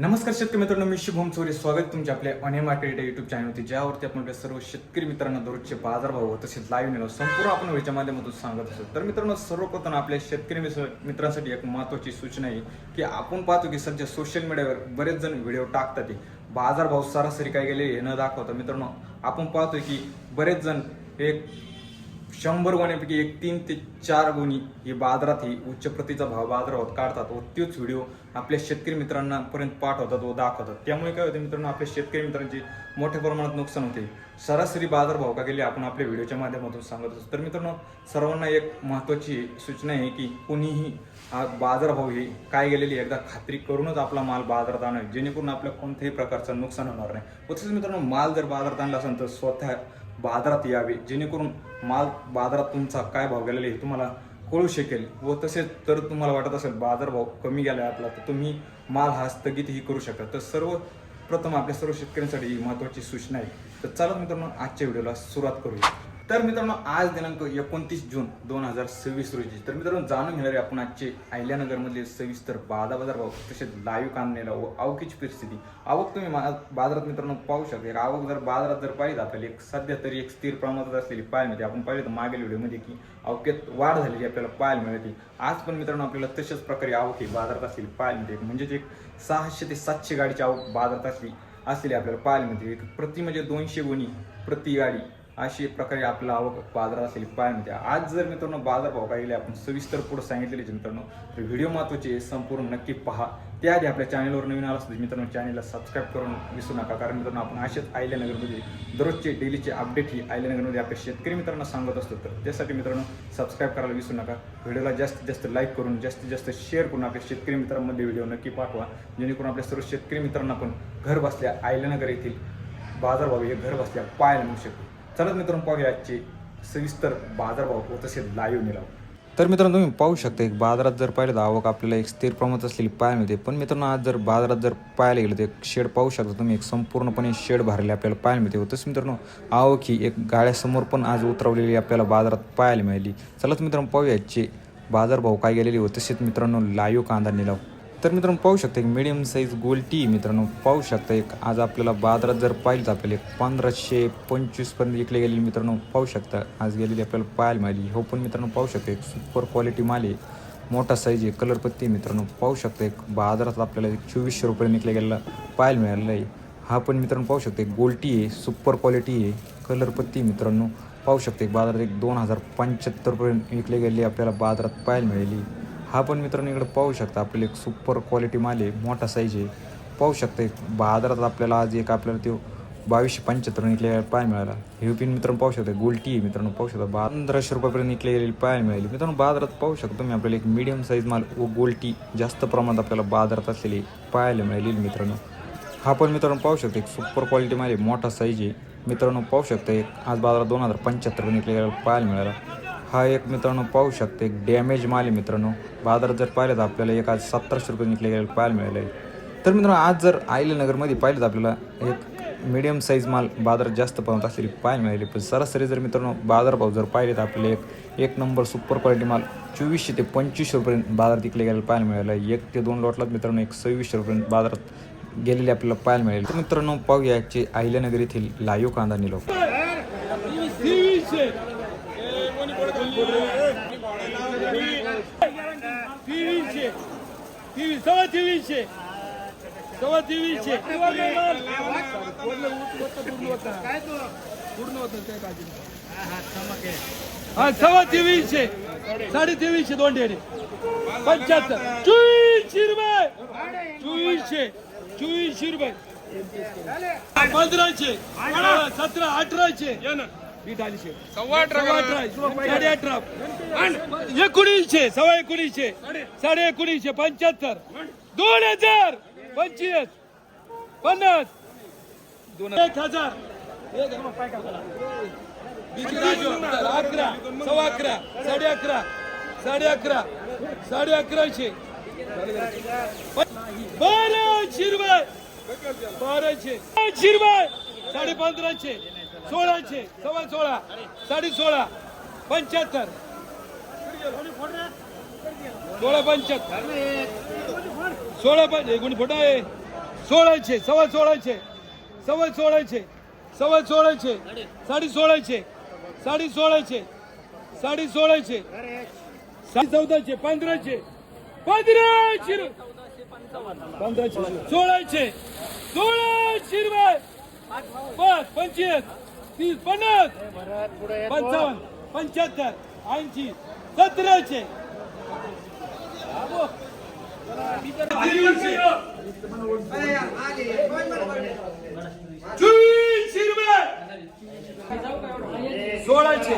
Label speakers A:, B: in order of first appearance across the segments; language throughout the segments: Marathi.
A: नमस्कार शेतकरी मित्रांनो, मी शुभम चोरे. स्वागत तुमचे आपल्या ऑनलाईन मार्केट युट्यूब चॅनलवरती, ज्यावरती आपण आपल्या सर्व शेतकरी मित्रांना दररोजचे बाजारभाव तसेच लाईव्ह नेलो संपूर्ण आपण व्हिडिओच्या माध्यमातून सांगत असतो. तर मित्रांनो, सर्वप्रथम आपल्या शेतकरी मित्रांसाठी एक महत्त्वाची सूचना आहे की आपण पाहतो की सध्या सोशल मीडियावर बरेच जण व्हिडिओ टाकतात ते बाजारभाव सरासरी काय गेले हे न दाखवता. मित्रांनो, आपण पाहतोय की बरेच जण एक 100 गुन्ह्यापैकी एक 3 ते 4 गुन्हे हे बाजारात ही उच्च प्रतीचा भाव बाजारात काढतात व तोच व्हिडिओ आपल्या शेतकरी मित्रांना पर्यंत पाठवतात व दाखवतात. त्यामुळे काय होते मित्रांनो, आपल्या शेतकरी मित्रांचे मोठ्या प्रमाणात नुकसान होते. सरासरी बाजारभाव का गेले आपण आपल्या व्हिडिओच्या माध्यमातून सांगत असतो. तर मित्रांनो, सर्वांना एक महत्त्वाची सूचना आहे की कोणीही बाजारभाव हे काय गेलेली एकदा खात्री करूनच आपला माल बाजारात आणावे, जेणेकरून आपल्या कोणत्याही प्रकारचं नुकसान होणार नाही. व तसंच मित्रांनो, माल जर बाजारात आणला असेल तर स्वतः बाजारात यावे, जेणेकरून माल बाजारात तुमचा काय भाव गेलेला आहे तुम्हाला कळू शकेल. व तसेच तर तुम्हाला वाटत असेल बाजारभाव कमी गेला आपला, तर तुम्ही माल हा स्थगितही करू शकता. तर सर्वप्रथम आपल्या सर्व शेतकऱ्यांसाठी ही महत्त्वाची सूचना आहे. तर चला मित्रांनो, आजच्या व्हिडिओला सुरुवात करूया. तर मित्रांनो, आज दिनांक 29 जून 2026 रोजी तर मित्रांनो जाणून घेणारे आपण आजचे अहिल्यानगरमधले सविस्तर बाजारभाव तसेच लाईव्ह कांद्याला व आवकीची परिस्थिती. आवक तुम्ही बाजारात मित्रांनो पाहू शकता. आवक जर बाजारात जर पाहिजे आपल्याला एक सध्या तरी एक स्थिर प्रमाणात असलेली पाहायला मिळते. आपण पाहिलं तर मागील व्हिडिओमध्ये की आवकेत वाढ झालेली आपल्याला पाहायला मिळते. आज पण मित्रांनो आपल्याला तशाच प्रकारे आवक ही बाजारात असलेली पाहायला मिळते. म्हणजे एक 600 ते 700 गाडीची आवक बाजारात असलेली आपल्याला पाहायला मिळते. प्रति म्हणजे 200 गुणी प्रति गाडी अशी प्रकारे आपल्याला आवक बाजारात असलेली पाहायला मिळते. आज जर मित्रांनो बाजारभाव काय गेले आपण सविस्तर पुढे सांगितलेले मित्रांनो, तर व्हिडिओ महत्त्वाचे संपूर्ण नक्की पहा. त्याआधी आपल्या चॅनलवर नवीन आला असतो मित्रांनो, चॅनलला सबस्क्राईब करून विसरू नका. कारण मित्रांनो, आपण असेच अहिल्यानगरमध्ये दररोजचे डेलीचे अपडेट ही अहिल्यानगरमध्ये आपल्या शेतकरी मित्रांना सांगत असतो. तर त्यासाठी मित्रांनो सबस्क्राईब करायला विसरू नका. व्हिडिओला जास्तीत जास्त लाईक करून जास्तीत जास्त शेअर करून आपल्या शेतकरी मित्रांमध्ये व्हिडिओ नक्की पाठवा, जेणेकरून आपल्या सर्व शेतकरी मित्रांना पण घर बसल्या अहिल्यानगर येथील बाजारभाव हे घर बसल्या पाहायला मिळू शकतो. चला मित्रांनो, पाहूया आजचे सविस्तर बाजारभाव व तसे लाईव्ह निलाव. तर मित्रांनो, तुम्ही पाहू शकता एक बाजारात जर पाहिलं तर आवक आपल्याला एक स्थिर प्रमाणात असलेली पाहायला मिळते. पण मित्रांनो, आज जर बाजारात जर पाहायला गेलं तर एक शेड पाहू शकता तुम्ही, एक संपूर्णपणे शेड भरले आपल्याला पाहायला मिळते. व तसं मित्रांनो, आवक ही एक गाड्यासमोर पण आज उतरवलेली आपल्याला बाजारात पाहायला मिळाली. चला मित्रांनो, पाहूया आजचे बाजारभाव काय गेलेले व तसेच मित्रांनो लाईव्ह कांदा निलाव. तर मित्रांनो पाहू शकता एक मीडियम साईज गोल्टी मित्रांनो पाहू शकता. एक आज आपल्याला बाजारात जर पाहिलं तर आपल्याला 1525 पर्यंत विकले गेलेली मित्रांनो पाहू शकता आज गेलेली आपल्याला पाहायला मिळाली. हो पण मित्रांनो पाहू शकता एक सुपर क्वालिटी माल आहे, मोठा साईज आहे, कलरपत्ती मित्रांनो पाहू शकता. एक बाजारात आपल्याला 2400 रुपये विकले गेलेला पाहायला मिळालेला आहे. हा पण मित्रांनो पाहू शकता एक गोल्टी आहे, सुपर क्वालिटी आहे, कलरपत्ती मित्रांनो पाहू शकता. एक बाजारात एक 2075 पर्यंत विकले गेलेली आपल्याला बाजारात पाहायला मिळाली. हा पण मित्रांनो इकडे पाहू शकता आपल्याला एक सुपर क्वालिटी माल आहे, मोठा साईज आहे पाहू शकता. एक बाजारात आपल्याला आज एक आपल्याला तो 2275 निघले पाहायला मिळाला. हे पिन मित्रांनो पाहू शकता गोल्टी आहे मित्रांनो पाहू शकता 1500 रुपयापर्यंत निघले गेलेली पाहायला मिळाली. मित्रांनो बाजारात पाहू शकता तुम्ही आपल्याला एक मीडियम साईज माल व गोल्टी जास्त प्रमाणात आपल्याला बाजारात असलेली पाहायला मिळाली मित्रांनो. हा पण मित्रांनो पाहू शकता एक सुपर क्वालिटी माल आहे, मोठा साईज आहे मित्रांनो पाहू शकता. एक आज बाजारात 2075 निघले गेलेला पाहायला मिळाला. हा एक मित्रांनो पाहू शकता एक डॅमेज माल आहे मित्रांनो. बाजारात जर पाहिलं तर आपल्याला एक आज 1700 रुपये निघले गेलेलं पाहायला मिळालं आहे. तर मित्रांनो आज जर अहिल्यानगरमध्ये पाहिलं तर आपल्याला एक मीडियम साईज माल बाजारात जास्त प्रमाणात असलेली पाहायला मिळाली. पण सरासरी जर मित्रांनो बाजारभाव जर पाहिले तर आपल्याला एक नंबर सुपर क्वालिटी माल 2400 ते 2500 रुपये बाजारात विकले गेलेलं पाहायला मिळालं. 1 ते 2 लॉटलाच मित्रांनो एक 2600 रुपये बाजारात गेलेले आपल्याला पाहायला मिळेल. तर मित्रांनो पाहूया याचे अहिल्यानगर येथील लाईव्ह कांदा निलाव.
B: सव्वा तेवीसशे साडे तेवीसशे 2 डेरे 75 2400 रुपये 2400 रुपये 1500 17 1800 1900 साडे 18 1900 सव्वा 1900 साडे 1900 75 2000 25 50 1000 11 सव्वा 11 साडे 11 साडे 11 साडे 1100 1200 रुपये 1200 रुपये साडे 1500 1600 सव्वा 16 साडे 16 75 16 75 16 गुणी फोटा आहे 16चे, सव्वा 16चे, सव्वा 16चे, सव्वा 16चे, 16.5चे, 16.5चे, 16.5चे, 14चे, 15चे, 15चे, 15चे, 16चे, 16चे रुपये, 5, 25, 30, 50, 55, 75, 80, 17चे, 16चे,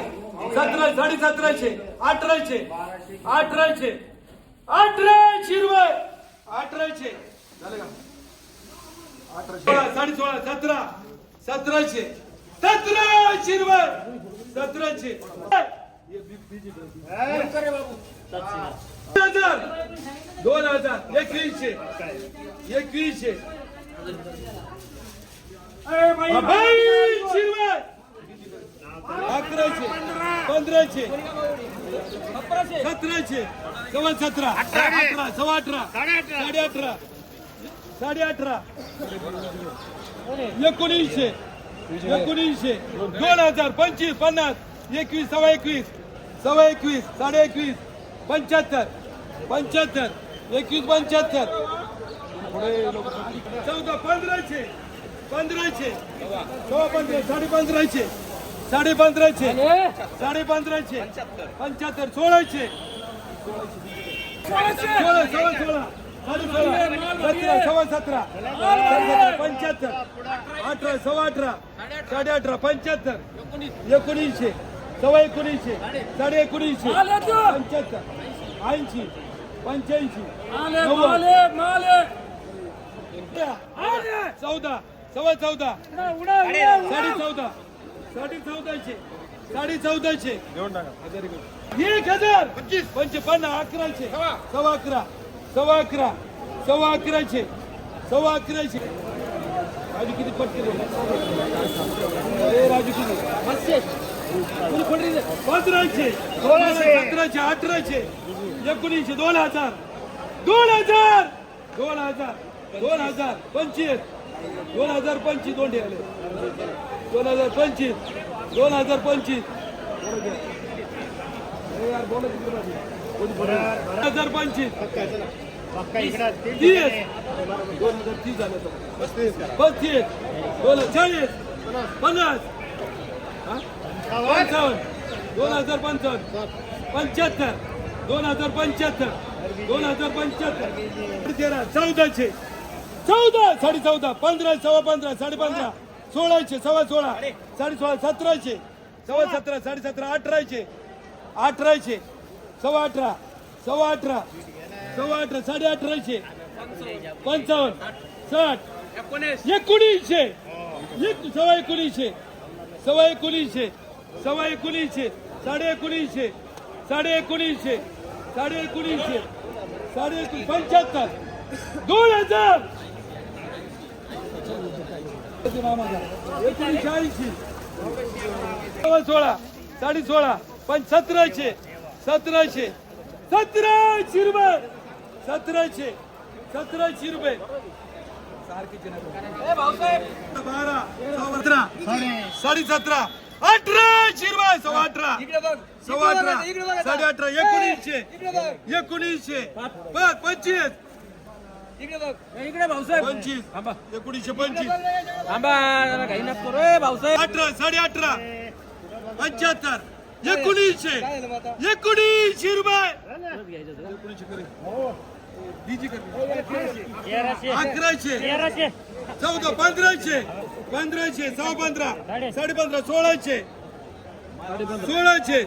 B: 17, 17.5चे, 18चे, 18चे, 18चे रुपये, 18चे, 16.5, 17, 17चे, 17चे रुपये, 17चे, 2000, 21चे, 21चे, 22चे रुपये, 11चे, 15चे, 17चे, सव्वा 17, 18, सव्वा 18, 18.5, 18.5, 19चे, 19चे, 2000, 25, 50, 21, सव्वा 21, सव्वा 21, 21.5, 75, 75, 21, 75, 14, 15चे, 15चे, सव्वा 15, 15.5चे, 15.5चे, 15.5चे, 75, 16चे, 16, सव्वा 16, 17, सव्वा 17, 75, 18, सव्वा 18, 18.5, 75, 19चे, सव्वा 19चे, 19.5, 75, 80, 85, 14, सव्वा 14, 14.5, 14.5चे, 14.5चे, 1000, 55, 11चे, सव्वा 11, सव्वा 11, सव्वा 11चे, सव्वा 11चे, राजू किती पटके राजू किती 15चे, 17चे, 18चे, 19, 2000, 2000, 2000, 2000, 25, 2025, दोन आले, 2025, 2025, 2025, 30 झालं, 35, 40, 50, 55, 2055, 75, 2075, 2075, 14चे, 14, 14.5, 15, सव्वा 15, 15.5, 16चे, सव्वा 16, 16.5, 17चे, सव्वा 17, 17.5, 18चे, 18चे, सव्वा 18, सव्वा 18, सव्वा 18, 18.5चे, 55, 60, 19चे, सव्वा 19चे, सव्वा 19चे, सव्वा 19चे, 19.5चे, 19.5चे, 19.5चे, 75, 2000, 1980, सव्वा 16, 16.5, 17चे, 17चे, 17चे रुपये, 17चे, 17चे रुपये, 12, 17, 17.5, 18चे रुपये, सव्वा 18, सव्वा 18, 18.5, 19चे, 19चे, 25,
C: इकडे भाऊसाहेब
B: 25, 1925,
C: थांबा काही नसतो रे भाऊसाहेब
B: 18, 18.5, 75, 19चे, 19चे रुपये, 11चे, 14, 15चे, 15चे, सव्वा 15, 15.5, 16चे, 16चे,